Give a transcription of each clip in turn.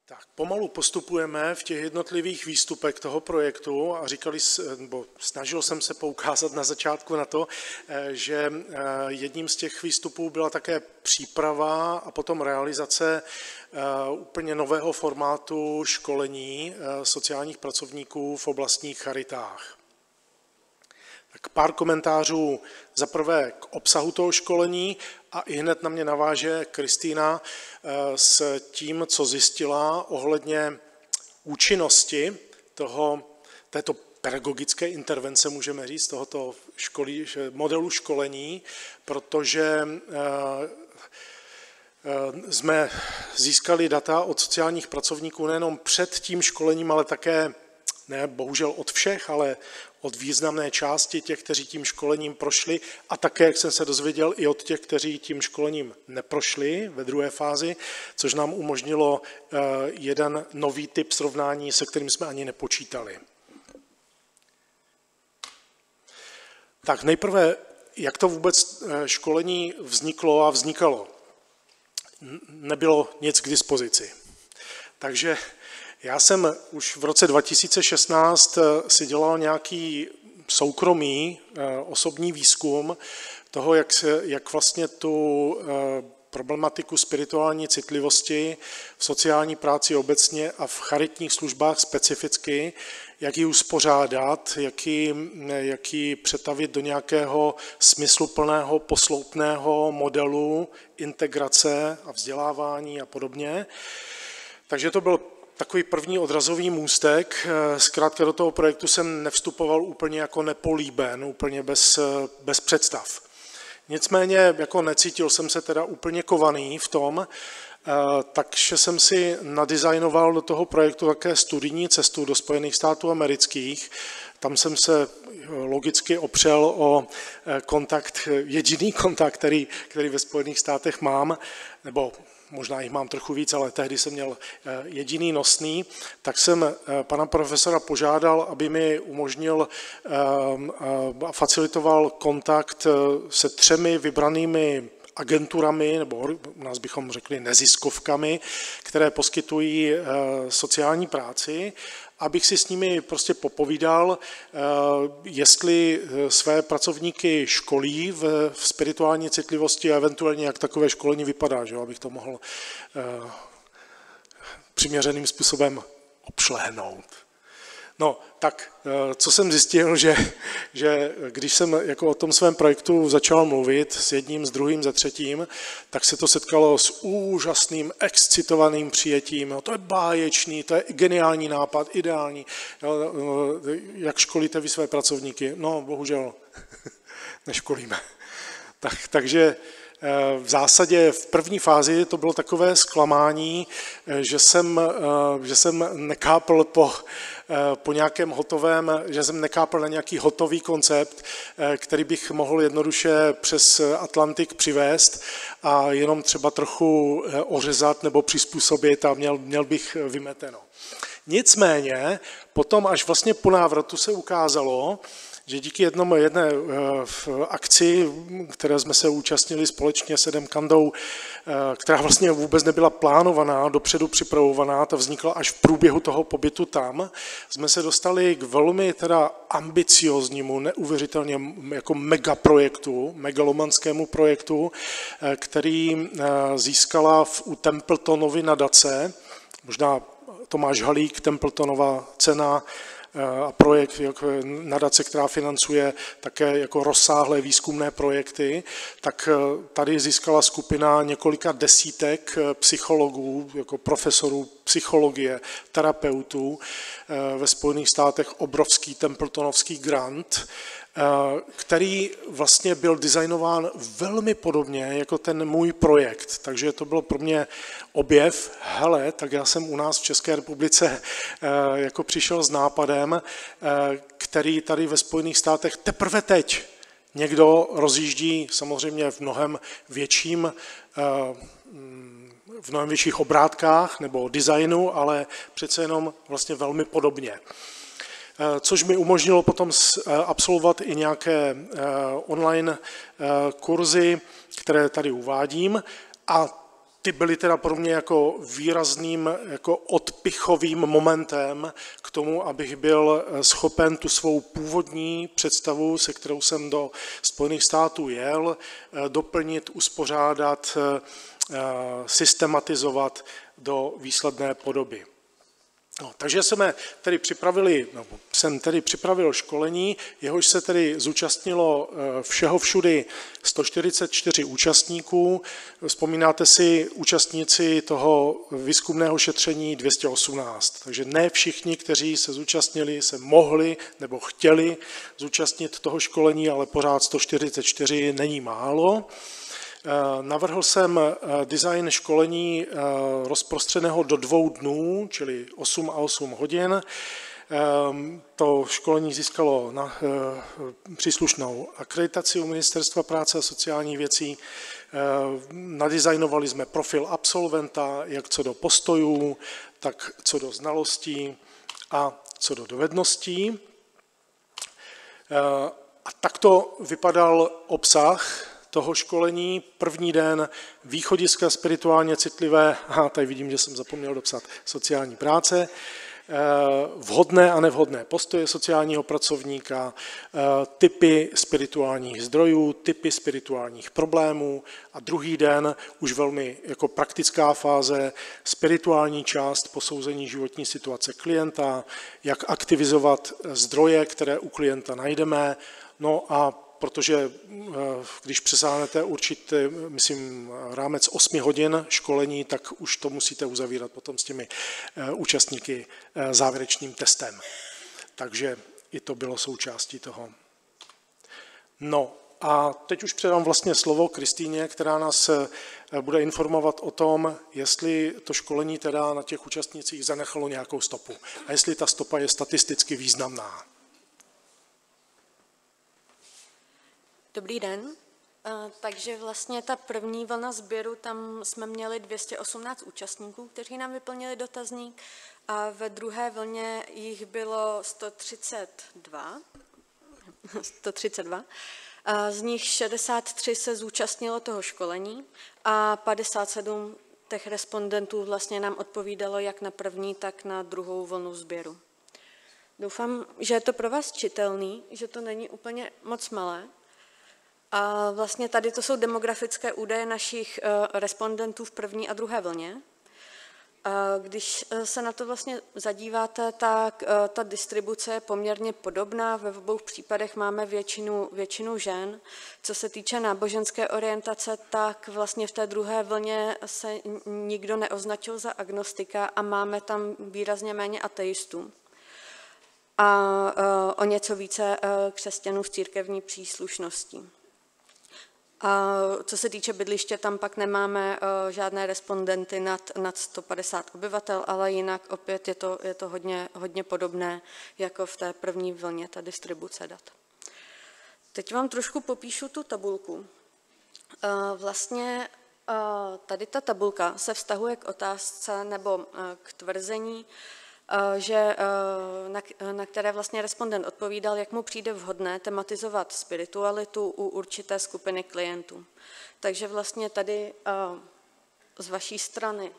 Tak pomalu postupujeme v těch jednotlivých výstupech toho projektu a snažil jsem se poukázat na začátku na to, že jedním z těch výstupů byla také příprava a potom realizace úplně nového formátu školení sociálních pracovníků v oblastních charitách. Tak pár komentářů za prvé k obsahu toho školení a ihned na mě naváže Kristýna s tím, co zjistila ohledně účinnosti této pedagogické intervence, můžeme říct, tohoto modelu školení, protože jsme získali data od sociálních pracovníků nejenom před tím školením, ale také, ne bohužel od všech, ale od významné části těch, kteří tím školením prošli a také, jak jsem se dozvěděl, i od těch, kteří tím školením neprošli ve druhé fázi, což nám umožnilo jeden nový typ srovnání, se kterým jsme ani nepočítali. Tak nejprve, jak to vůbec školení vzniklo a vznikalo. Nebylo nic k dispozici. Takže já jsem už v roce 2016 si dělal nějaký soukromý osobní výzkum toho, jak vlastně tu problematiku spirituální citlivosti v sociální práci obecně a v charitních službách specificky, jak ji uspořádat, jak ji přetavit do nějakého smysluplného, posloupného modelu integrace a vzdělávání a podobně. Takže to byl takový první odrazový můstek. Zkrátka do toho projektu jsem nevstupoval úplně jako nepolíben, úplně bez představ. Nicméně jako necítil jsem se teda úplně kovaný v tom, takže jsem si nadizajnoval do toho projektu také studijní cestu do Spojených států amerických. Tam jsem se logicky opřel o jediný kontakt, který ve Spojených státech mám, nebo možná jich mám trochu víc, ale tehdy jsem měl jediný nosný, tak jsem pana profesora požádal, aby mi umožnil a facilitoval kontakt se 3 vybranými agenturami, nebo u nás bychom řekli neziskovkami, které poskytují sociální práci, abych si s nimi prostě popovídal, jestli své pracovníky školí v spirituální citlivosti a eventuálně jak takové školení vypadá, že? Abych to mohl přiměřeným způsobem obšlehnout. No, tak co jsem zjistil, že když jsem jako o tom svém projektu začal mluvit s jedním, s druhým, se třetím, tak se to setkalo s úžasným, excitovaným přijetím. No, to je báječný, to je geniální nápad, ideální. Jak školíte vy své pracovníky? No, bohužel neškolíme. Takže v zásadě v první fázi to bylo takové zklamání, že jsem nekápl po nějakém hotovém, že jsem nekápl na nějaký hotový koncept, který bych mohl jednoduše přes Atlantik přivést a jenom třeba trochu ořezat nebo přizpůsobit a měl bych vymeteno. Nicméně potom až vlastně po návratu se ukázalo, že díky jedné akci, které jsme se účastnili společně s Edem Kandou, která vlastně vůbec nebyla plánovaná, dopředu připravovaná, ta vznikla až v průběhu toho pobytu tam, jsme se dostali k velmi teda ambicioznímu, neuvěřitelně jako megaprojektu, megalomanskému projektu, který získala u Templetonovy nadace, možná Tomáš Halík, Templetonova cena, a projekt jako nadace, která financuje také jako rozsáhlé výzkumné projekty, tak tady získala skupina několika desítek psychologů, jako profesorů psychologie, terapeutů ve Spojených státech obrovský Templetonovský grant, který vlastně byl designován velmi podobně jako ten můj projekt. Takže to bylo pro mě objev, hele, tak já jsem u nás v České republice jako přišel s nápadem, který tady ve Spojených státech teprve teď někdo rozjíždí samozřejmě v mnohem větších obrátkách nebo designu, ale přece jenom vlastně velmi podobně. Což mi umožnilo potom absolvovat i nějaké online kurzy, které tady uvádím. A ty byly teda pro mě jako výrazným jako odpichovým momentem k tomu, abych byl schopen tu svou původní představu, se kterou jsem do Spojených států jel, doplnit, uspořádat, systematizovat do výsledné podoby. No, takže jsem tedy připravil školení, jehož se tedy zúčastnilo všeho všudy 144 účastníků. Vzpomínáte si, účastníci toho výzkumného šetření 218. Takže ne všichni, kteří se zúčastnili, se mohli nebo chtěli zúčastnit toho školení, ale pořád 144 není málo. Navrhl jsem design školení rozprostřeného do 2 dnů, čili 8 a 8 hodin. To školení získalo příslušnou akreditaci u Ministerstva práce a sociálních věcí. Nadizajnovali jsme profil absolventa, jak co do postojů, tak co do znalostí a co do dovedností. A takto vypadal obsah toho školení. První den východiska spirituálně citlivé, tady vidím, že jsem zapomněl dopsat sociální práce, vhodné a nevhodné postoje sociálního pracovníka, typy spirituálních zdrojů, typy spirituálních problémů a druhý den už velmi jako praktická fáze, spirituální část posouzení životní situace klienta, jak aktivizovat zdroje, které u klienta najdeme, no a protože když přesáhnete určitý, myslím, rámec 8 hodin školení, tak už to musíte uzavírat potom s těmi účastníky závěrečným testem. Takže i to bylo součástí toho. No a teď už předám vlastně slovo Kristýně, která nás bude informovat o tom, jestli to školení teda na těch účastnících zanechalo nějakou stopu a jestli ta stopa je statisticky významná. Dobrý den. Takže vlastně ta první vlna sběru, tam jsme měli 218 účastníků, kteří nám vyplnili dotazník a ve druhé vlně jich bylo 132. Z nich 63 se zúčastnilo toho školení a 57 těch respondentů vlastně nám odpovídalo jak na první, tak na druhou vlnu sběru. Doufám, že je to pro vás čitelný, že to není úplně moc malé. A vlastně tady to jsou demografické údaje našich respondentů v první a druhé vlně. Když se na to vlastně zadíváte, tak ta distribuce je poměrně podobná. Ve obou případech máme většinu žen. Co se týče náboženské orientace, tak vlastně v té druhé vlně se nikdo neoznačil za agnostika a máme tam výrazně méně ateistů. A o něco více křesťanů v církevní příslušnosti. A co se týče bydliště, tam pak nemáme žádné respondenty nad 150 obyvatel, ale jinak opět je to hodně podobné jako v té první vlně, ta distribuce dat. Teď vám trošku popíšu tu tabulku. Vlastně tady ta tabulka se vztahuje k otázce nebo k tvrzení, že, na které vlastně respondent odpovídal, jak mu přijde vhodné tematizovat spiritualitu u určité skupiny klientů. Takže vlastně tady z vaší strany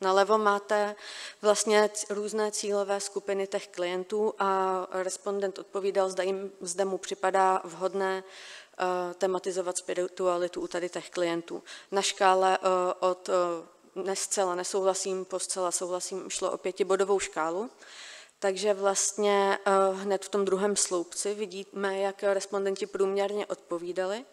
nalevo máte vlastně různé cílové skupiny těch klientů a respondent odpovídal, zda mu připadá vhodné tematizovat spiritualitu u tady těch klientů. Na škále od zcela nesouhlasím, po zcela souhlasím, šlo o 5bodovou škálu. Takže vlastně hned v tom druhém sloupci vidíme, jak respondenti průměrně odpovídali,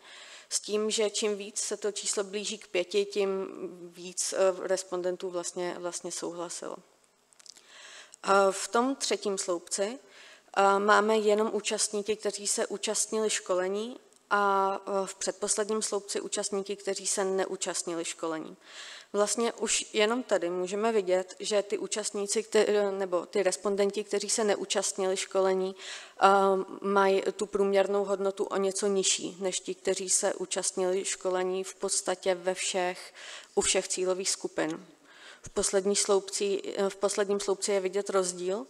s tím, že čím víc se to číslo blíží k 5, tím víc respondentů vlastně souhlasilo. V tom třetím sloupci máme jenom účastníky, kteří se účastnili školení a v předposledním sloupci účastníky, kteří se neúčastnili školení. Vlastně už jenom tady můžeme vidět, že ty účastníci nebo ty respondenti, kteří se neúčastnili školení, mají tu průměrnou hodnotu o něco nižší než ti, kteří se účastnili školení v podstatě u všech cílových skupin. V posledním sloupci je vidět rozdíl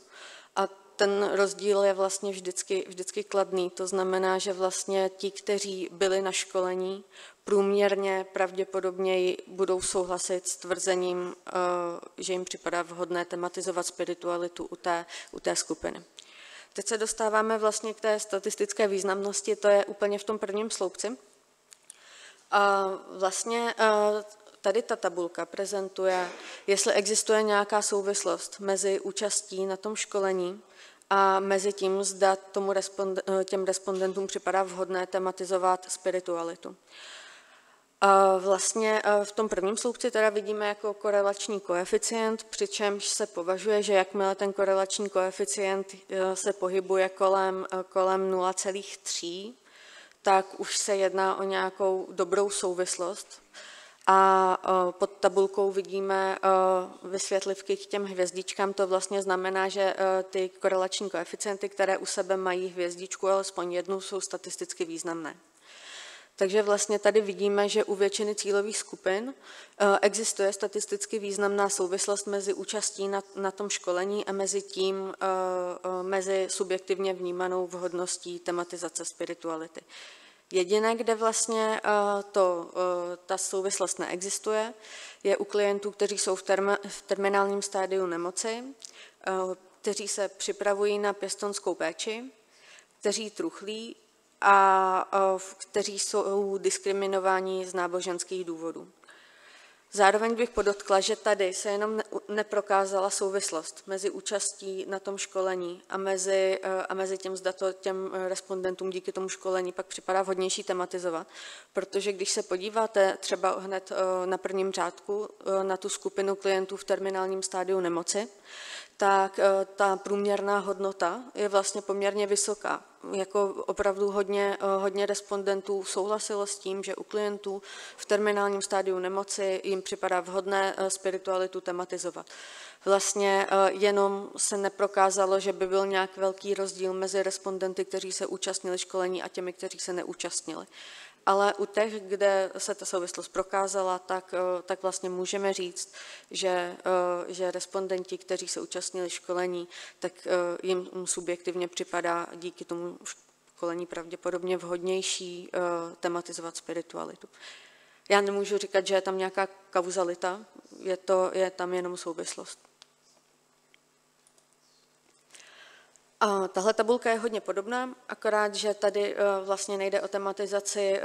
a ten rozdíl je vlastně vždycky kladný. To znamená, že vlastně ti, kteří byli na školení, průměrně pravděpodobně budou souhlasit s tvrzením, že jim připadá vhodné tematizovat spiritualitu u té skupiny. Teď se dostáváme vlastně k té statistické významnosti, to je úplně v tom prvním sloupci. A vlastně tady ta tabulka prezentuje, jestli existuje nějaká souvislost mezi účastí na tom školení a mezi tím, zda těm respondentům připadá vhodné tematizovat spiritualitu. Vlastně v tom prvním sloupci teda vidíme jako korelační koeficient, přičemž se považuje, že jakmile ten korelační koeficient se pohybuje kolem 0,3, tak už se jedná o nějakou dobrou souvislost. A pod tabulkou vidíme vysvětlivky k těm hvězdičkám. To vlastně znamená, že ty korelační koeficienty, které u sebe mají hvězdičku, alespoň jednu, jsou statisticky významné. Takže vlastně tady vidíme, že u většiny cílových skupin existuje statisticky významná souvislost mezi účastí na tom školení a mezi subjektivně vnímanou vhodností tematizace spirituality. Jediné, kde vlastně ta souvislost neexistuje, je u klientů, kteří jsou v terminálním stádiu nemoci, kteří se připravují na pěstounskou péči, kteří truchlí a kteří jsou diskriminováni z náboženských důvodů. Zároveň bych podotkla, že tady se jenom neprokázala souvislost mezi účastí na tom školení a mezi tím, zda to těm respondentům díky tomu školení pak připadá vhodnější tematizovat. Protože když se podíváte třeba hned na prvním řádku na tu skupinu klientů v terminálním stádiu nemoci, tak ta průměrná hodnota je vlastně poměrně vysoká. Jako opravdu hodně respondentů souhlasilo s tím, že u klientů v terminálním stádiu nemoci jim připadá vhodné spiritualitu tematizovat. Vlastně jenom se neprokázalo, že by byl nějak velký rozdíl mezi respondenty, kteří se účastnili školení a těmi, kteří se neúčastnili. Ale u těch, kde se ta souvislost prokázala, tak vlastně můžeme říct, že respondenti, kteří se účastnili školení, tak jim subjektivně připadá díky tomu školení pravděpodobně vhodnější tematizovat spiritualitu. Já nemůžu říkat, že je tam nějaká kauzalita, je tam jenom souvislost. A tahle tabulka je hodně podobná, akorát, že tady vlastně nejde o tematizaci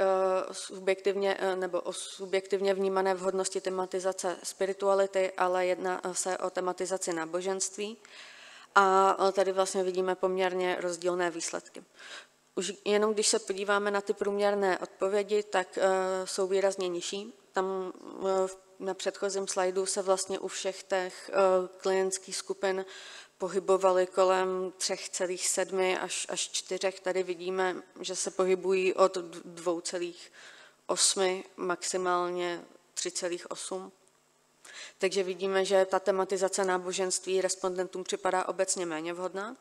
subjektivně nebo o subjektivně vnímané vhodnosti tematizace spirituality, ale jedná se o tematizaci náboženství. A tady vlastně vidíme poměrně rozdílné výsledky. Už jenom když se podíváme na ty průměrné odpovědi, tak jsou výrazně nižší. Tam na předchozím slajdu se vlastně u všech těch klientských skupin pohybovali kolem 3,7 až 4. Tady vidíme, že se pohybují od 2,8 maximálně 3,8. Takže vidíme, že ta tematizace náboženství respondentům připadá obecně méně vhodná.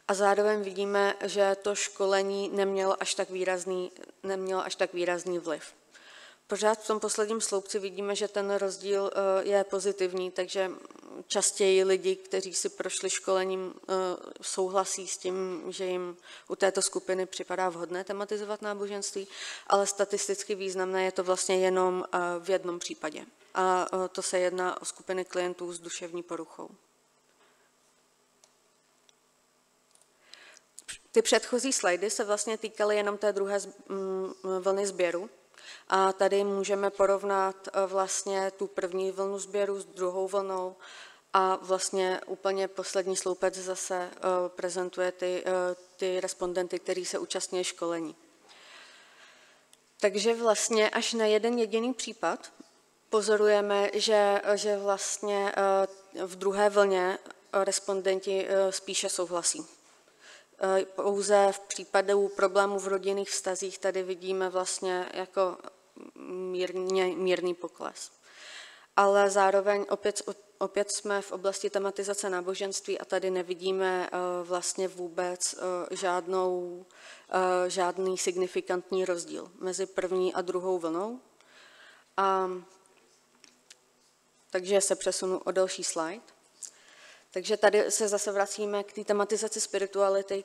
A zároveň vidíme, že to školení nemělo až tak výrazný vliv. Pořád v tom posledním sloupci vidíme, že ten rozdíl je pozitivní, takže častěji lidi, kteří si prošli školením, souhlasí s tím, že jim u této skupiny připadá vhodné tematizovat náboženství, ale statisticky významné je to vlastně jenom v jednom případě. A to se jedná o skupiny klientů s duševní poruchou. Ty předchozí slajdy se vlastně týkaly jenom té druhé vlny sběru. A tady můžeme porovnat vlastně tu první vlnu sběru s druhou vlnou a vlastně úplně poslední sloupec zase prezentuje ty respondenty, kteří se účastnili školení. Takže vlastně až na jeden jediný případ pozorujeme, že vlastně v druhé vlně respondenti spíše souhlasí. Pouze v případu problémů v rodinných vztazích tady vidíme vlastně jako mírný pokles. Ale zároveň opět jsme v oblasti tematizace náboženství a tady nevidíme vlastně vůbec žádný signifikantní rozdíl mezi první a druhou vlnou. Takže se přesunu o další slide. Takže tady se zase vracíme k té tematizaci spirituality,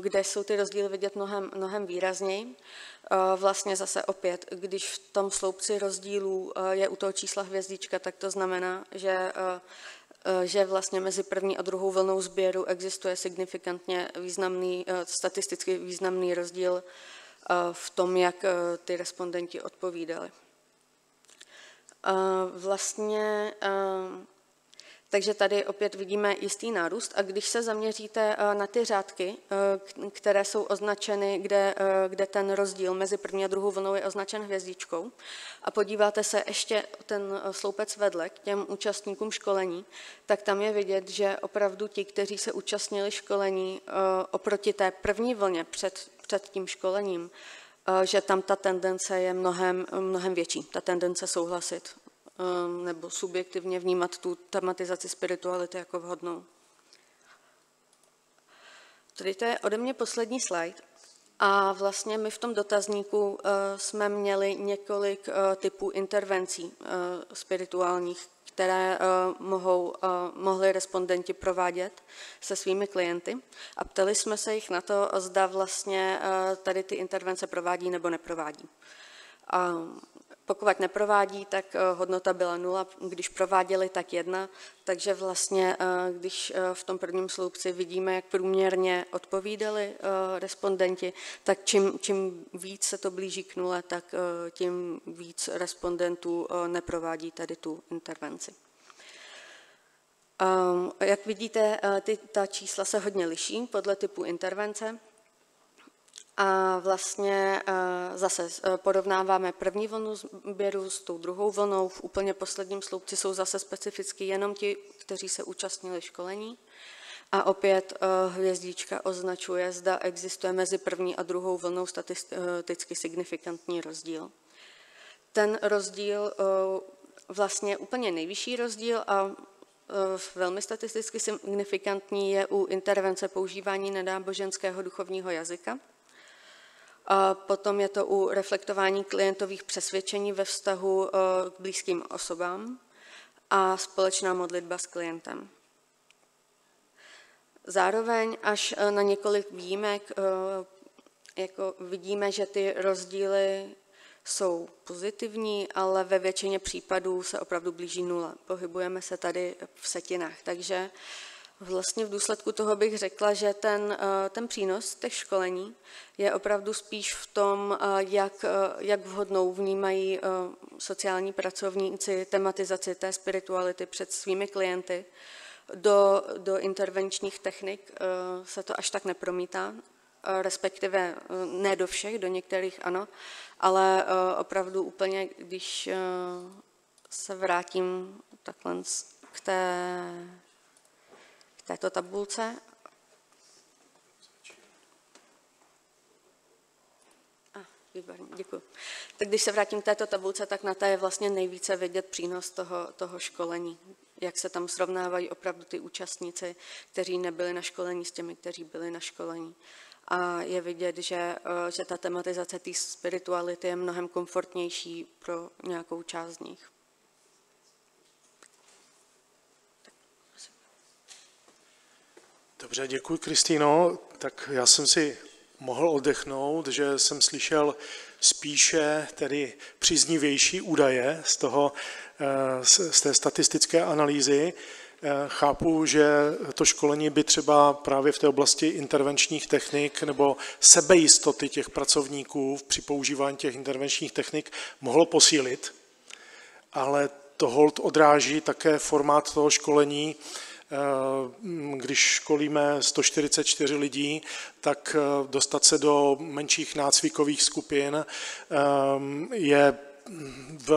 kde jsou ty rozdíly vidět mnohem výrazněji. Vlastně zase opět, když v tom sloupci rozdílů je u toho čísla hvězdička, tak to znamená, že vlastně mezi první a druhou vlnou sběru existuje signifikantně statisticky významný rozdíl v tom, jak ty respondenti odpovídali. Takže tady opět vidíme jistý nárůst a když se zaměříte na ty řádky, které jsou označeny, kde ten rozdíl mezi první a druhou vlnou je označen hvězdičkou a podíváte se ještě ten sloupec vedle k těm účastníkům školení, tak tam je vidět, že opravdu ti, kteří se účastnili školení oproti té první vlně před tím školením, že tam ta tendence je mnohem větší, ta tendence souhlasit nebo subjektivně vnímat tu tematizaci spirituality jako vhodnou. Tady to je ode mě poslední slide a vlastně my v tom dotazníku jsme měli několik typů intervencí spirituálních, které mohli respondenti provádět se svými klienty a ptali jsme se jich na to, zda vlastně tady ty intervence provádí nebo neprovádí. A pokud neprovádí, tak hodnota byla 0, když prováděli, tak 1, takže vlastně, když v tom prvním sloupci vidíme, jak průměrně odpovídali respondenti, tak čím víc se to blíží k 0, tak tím víc respondentů neprovádí tady tu intervenci. Jak vidíte, ta čísla se hodně liší podle typu intervence. A vlastně zase porovnáváme první vlnu sběru s tou druhou vlnou. V úplně posledním sloupci jsou zase specificky jenom ti, kteří se účastnili školení. A opět hvězdička označuje, zda existuje mezi první a druhou vlnou statisticky signifikantní rozdíl. Ten rozdíl, vlastně úplně nejvyšší rozdíl a velmi statisticky signifikantní je u intervence používání nenáboženského duchovního jazyka. A potom je to u reflektování klientových přesvědčení ve vztahu k blízkým osobám a společná modlitba s klientem. Zároveň až na několik výjimek jako vidíme, že ty rozdíly jsou pozitivní, ale ve většině případů se opravdu blíží 0. Pohybujeme se tady v setinách, takže vlastně v důsledku toho bych řekla, že ten přínos těch školení je opravdu spíš v tom, jak vhodnou vnímají sociální pracovníci tematizaci té spirituality před svými klienty. Do intervenčních technik se to až tak nepromítá, respektive ne do všech, do některých ano, ale opravdu úplně, když se vrátím takhle k této tabulce. Výborně, děkuji. Tak když se vrátím k této tabulce, tak na té je vlastně nejvíce vidět přínos toho školení. Jak se tam srovnávají opravdu ty účastníci, kteří nebyli na školení s těmi, kteří byli na školení. A je vidět, že ta tematizace té spirituality je mnohem komfortnější pro nějakou část z nich. Dobře, děkuji, Kristýno. Tak já jsem si mohl oddechnout, že jsem slyšel spíše tedy příznivější údaje z té statistické analýzy. Chápu, že to školení by třeba právě v té oblasti intervenčních technik nebo sebejistoty těch pracovníků při používání těch intervenčních technik mohlo posílit, ale to holt odráží také formát toho školení. Když školíme 144 lidí, tak dostat se do menších nácvikových skupin je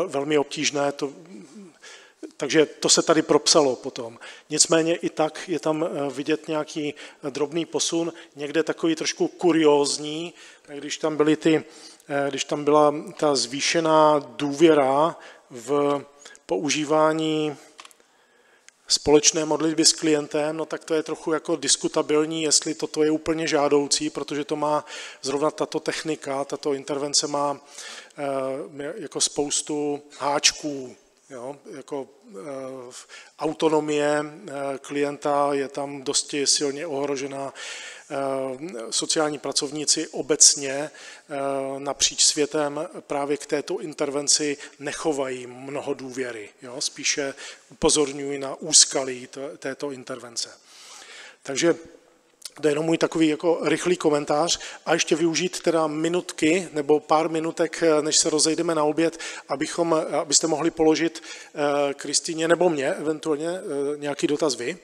velmi obtížné, takže to se tady propsalo potom. Nicméně i tak je tam vidět nějaký drobný posun, někde takový trošku kuriózní, když tam byla ta zvýšená důvěra v používání společné modlitby s klientem, no tak to je trochu jako diskutabilní, jestli toto je úplně žádoucí, protože to má zrovna tato technika, tato intervence má jako spoustu háčků Jo, jako autonomie klienta je tam dosti silně ohrožená. Sociální pracovníci obecně napříč světem právě k této intervenci nechovají mnoho důvěry. Jo? Spíše upozorňují na úskalí této intervence. Takže to je jenom můj takový jako rychlý komentář a ještě využít teda minutky nebo pár minutek, než se rozejdeme na oběd, abyste mohli položit Kristýně nebo mě eventuálně nějaký dotaz vy.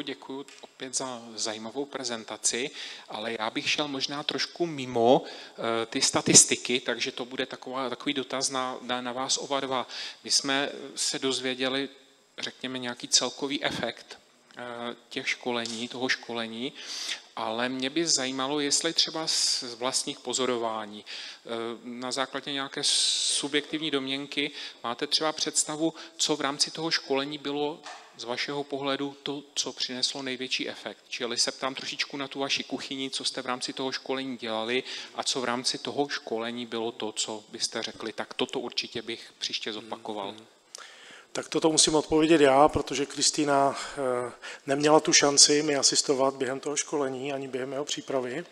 Děkuju opět za zajímavou prezentaci, ale já bych šel možná trošku mimo ty statistiky, takže to bude takový dotaz na vás oba dva. My jsme se dozvěděli, řekněme, nějaký celkový efekt toho školení, ale mě by zajímalo, jestli třeba z vlastních pozorování, na základě nějaké subjektivní domněnky, máte třeba představu, co v rámci toho školení bylo z vašeho pohledu to, co přineslo největší efekt. Čili se ptám trošičku na tu vaši kuchyni, co jste v rámci toho školení dělali a co v rámci toho školení bylo to, co byste řekli, tak toto určitě bych příště zopakoval. Tak toto musím odpovědět já, protože Kristýna neměla tu šanci mi asistovat během toho školení, ani během jeho přípravy.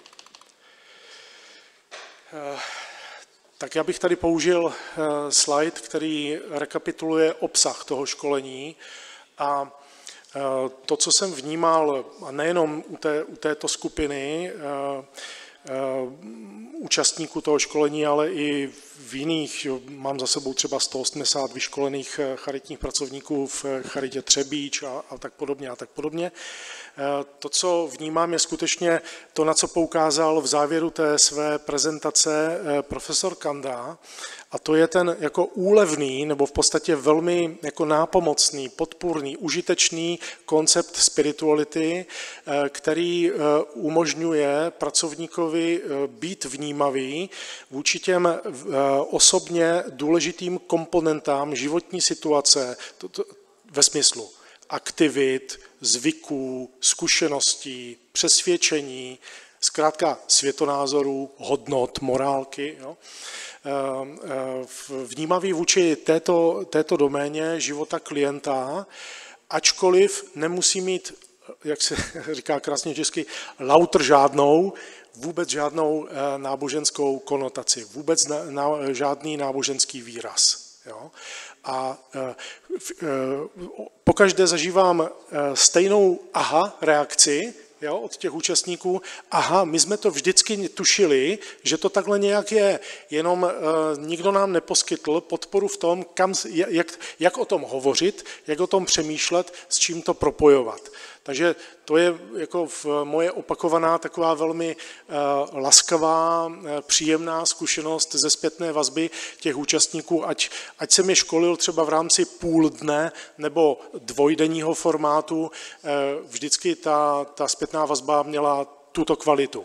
Tak já bych tady použil slide, který rekapituluje obsah toho školení a to, co jsem vnímal, a nejenom u této skupiny účastníků toho školení, ale i v jiných, mám za sebou třeba 180 vyškolených charitních pracovníků v charitě Třebíč a tak podobně. To, co vnímám, je skutečně to, na co poukázal v závěru té své prezentace profesor Kanda, a to je ten jako úlevný nebo v podstatě velmi jako nápomocný, podpůrný, užitečný koncept spirituality, který umožňuje pracovníkovi být vnímavý vůči těm osobně důležitým komponentám životní situace ve smyslu aktivit, zvyků, zkušeností, přesvědčení, zkrátka světonázorů, hodnot, morálky. Jo? Vnímavý vůči této doméně života klienta, ačkoliv nemusí mít, jak se říká krásně česky, lautr žádnou, vůbec žádnou náboženskou konotaci, vůbec žádný náboženský výraz. Jo? A pokaždé zažívám stejnou reakci, jo, od těch účastníků, my jsme to vždycky tušili, že to takhle nějak je, jenom nikdo nám neposkytl podporu v tom, jak o tom hovořit, jak o tom přemýšlet, s čím to propojovat. Takže to je jako moje opakovaná taková velmi laskavá, příjemná zkušenost ze zpětné vazby těch účastníků, ať jsem je školil třeba v rámci půl dne nebo dvojdenního formátu, vždycky ta zpětná vazba měla tuto kvalitu.